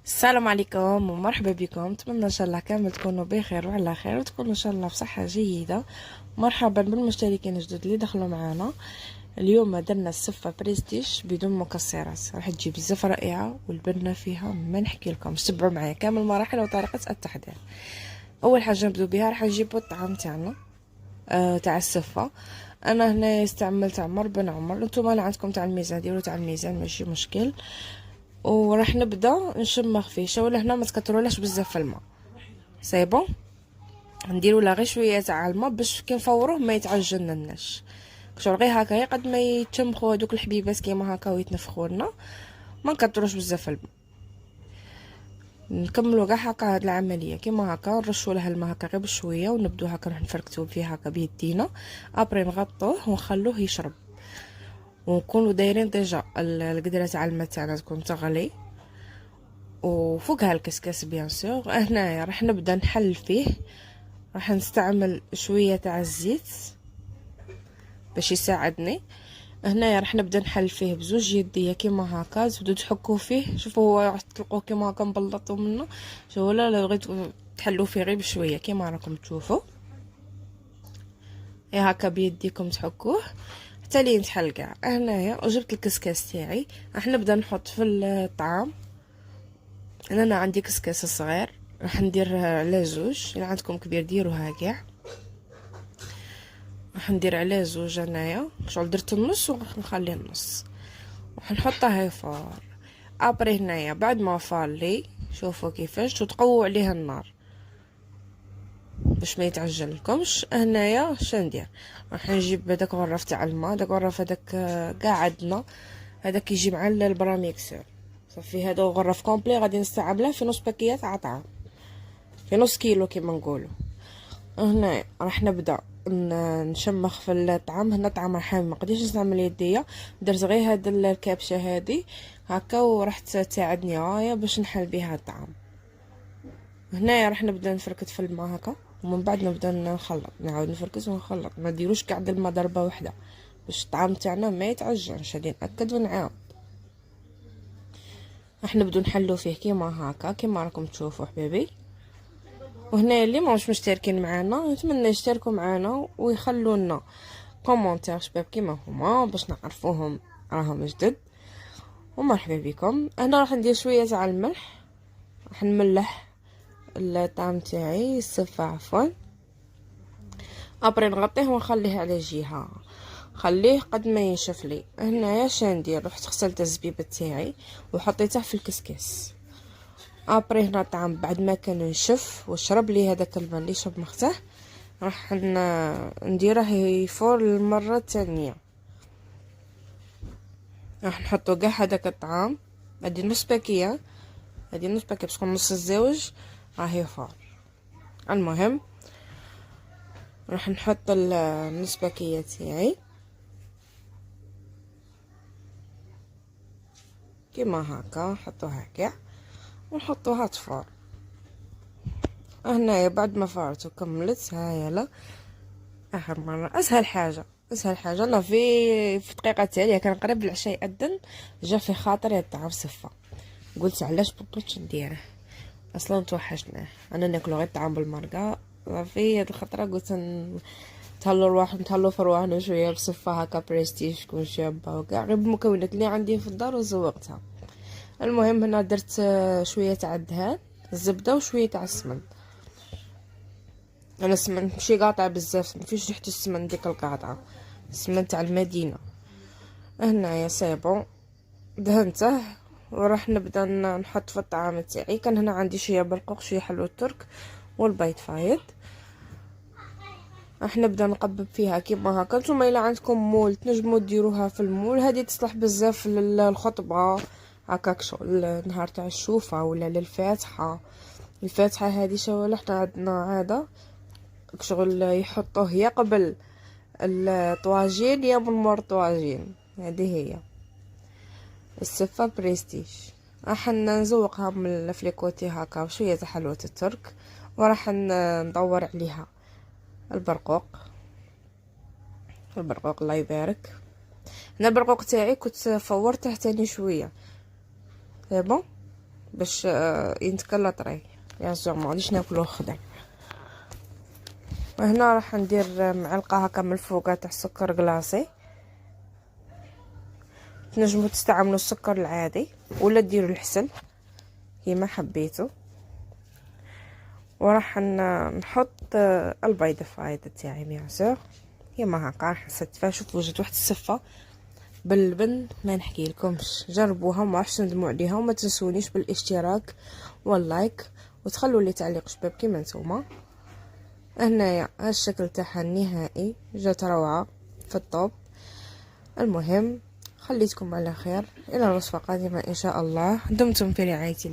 السلام عليكم ومرحبا بكم. نتمنى ان شاء الله كامل تكونوا بخير وعلى خير وتكونوا ان شاء الله بصحه جيده. مرحبا بالمشتركين الجدد اللي دخلوا معنا. اليوم درنا السفه بريستيج بدون مكسرات، راح تجي بزاف رائعه والبنه فيها ما نحكي لكم. تبعوا معايا كامل مراحل وطريقه التحضير. اول حاجه نبدو بها راح نجيبوا الطعام تاعنا تاع السفه. انا هنا استعملت عمر بن عمر، نتوما اللي عندكم تاع الميزان ديروا تاع الميزان ماشي مشكل. وراح نبدا نشمخ فيه. شو هنا ما تكترولهش بزاف في الماء، سي بون. نديرو لا غير شويه تاع الماء باش كي نفوروه ما يتعجنناش. شغل غير هكا قد ما يتشمخوا هذوك الحبيبات كيما هكا ويتنفخوا لنا، ما نكتروش بزاف في الماء. نكملوا كاع هكا هاد العمليه كيما هكا، نرشوا لها الماء هكا غير بشويه ونبدو هكا نروح نفركتو فيه هكا بيدينا. ابري نغطوه ونخلوه يشرب، ونكونوا دايرين ديجا القدره تاع الماء تاعنا تكون تغلي وفوقها الكسكس بيان سور. هنايا راح نبدا نحل فيه. راح نستعمل شويه تاع الزيت باش يساعدني. هنايا راح نبدا نحل فيه بزوج يديا كيما هكا، تبدو تحكوا فيه. شوفوا هو راح تلقوه كيما هكا مبلطوا منه. شوفوا لا بغيتو تحلوا فيه غير بشويه كيما راكم تشوفوا. يا هكا بيديكم تحكوه حتى لين تحل كاع. هنايا جبت الكسكاس تاعي، راح نبدا نحط في الطعام. انا عندي كسكاس صغير راح ندير على زوج، الا عندكم كبير ديروها كاع. راح ندير عليه زوج انايا، شغل درت النص ونخلي النص. راح نحطها يفار. ابري هنايا بعد ما فالي شوفوا كيفاش وتقووا عليه النار باش ما يتعجن لكمش. هنايا شندير، راح نجيب هذاك غرف تاع الماء. داك غرف هذاك كاع عندنا، هذاك يجي مع البراميكسور صافي. هذا غرف كومبلي غادي نستعمله في نص باكيه تاع طعام، في نص كيلو كيما نقولوا. هنا راح نبدا نشمخ في الطعام. هنا الطعام راح ما قديش نستعمل يديا، درت غير هاد الكابشه هادي هكا وراح تساعدني غايه باش نحل بها الطعام. هنا راح نبدا نفركت في الماء هكا، ومن بعد نبدا نخلط، نعاود نفركت ونخلط. ما ديروش كاع الماء ضربه واحده باش الطعام تاعنا ما يتعجنش. هادي ناكد ونعاود. راح نبدو نحلو فيه كيما هكا كيما راكم تشوفوا حبيبي. وهنا اللي ماهوش مشتركين معنا نتمنى يشتركوا معنا ويخلوا لنا كومونتير شباب كيما هما باش نعرفوهم راهم جدد. ومرحبا بكم. انا راح ندير شويه تاع الملح، راح نملح الطعام تاعي السفه عفوا. ابري نغطيه ونخليه على جهه، خليه قد ما ينشف لي. هنايا شندير، رحت غسلت الزبيب تاعي وحطيته في الكسكس. ابري هنا الطعام بعد ما كان ينشف وشرب لي هذاك الماء اللي شمخته، راح نديره يفور المره الثانيه. راح نحطو كاع هذاك الطعام. هادي نص باكيه، هادي نص باكيه باش نص الزوج راه يفور. المهم راح نحط النص باكيه تاعي كيما هكا، نحطوها كاع ونحطوها تفور. هنايا بعد ما فارت وكملت هاي لا اخر مره اسهل حاجه انا في دقيقه تاليه كان قريب العشاء يأذن، جا في خاطري الطعام صفه. قلت علاش بطلتش نديره، اصلا توحشناه انا ناكلو غير الطعام بالمرقه. في هاد الخطره قلت نتهلو في رواحنا شويه بصفه هكا بريستيج كون شابه وكاع غير بالمكونات اللي عندي في الدار وزوقتها. المهم هنا درت شويه تاع الدهان الزبده وشويه تاع السمن. انا السمن ماشي قاطع بزاف، مفيش ريحه السمن ديك القاطعه، السمن تاع المدينه. هنايا سي بون دهنته وراح نبدا نحط في الطعام تاعي. كان هنا عندي شويه برقوق شويه حلوه ترك والبيض فايض. راح نبدا نقبب فيها كيما هكا. نتوما الا عندكم مول تنجموا ديروها في المول، هذه تصلح بزاف للخطبه هكاك شغل نهار تاع الشوفه ولا للفاتحه. الفاتحه هذه شغل احنا عندنا عاده شغل يحطوه يا قبل الطواجين يا من مور الطواجين. هذه هي السفه بريستيج. راح نزوقها من الفليكوتي هكا وشويه حلوه الترك، وراح ندور عليها البرقوق الله يبارك. انا البرقوق تاعي كنت فورته تاني شويه. بون باش ينتكلا طري يا زعما ما غاديش ناكلوه خضر. وهنا راح ندير معلقه هكا من الفوق تاع السكر كلاصي. تنجموا تستعملوا السكر العادي ولا ديروا الحسل كيما حبيتوا. وراح نحط البيضه فايده تاعي بيان سور كيما هكا. حسيت فيها شوف وجدت واحد السفه باللبن ما نحكي لكمش. جربوها وما راحش ندموا عليها. وما تنسونيش بالاشتراك واللايك وتخلوا لي تعليق شباب كيما نتوما. هنايا هالشكل تاعها النهائي جات روعه في الطوب. المهم خليتكم على خير، الى الوصفه قادمه ان شاء الله. دمتم في رعايه الله.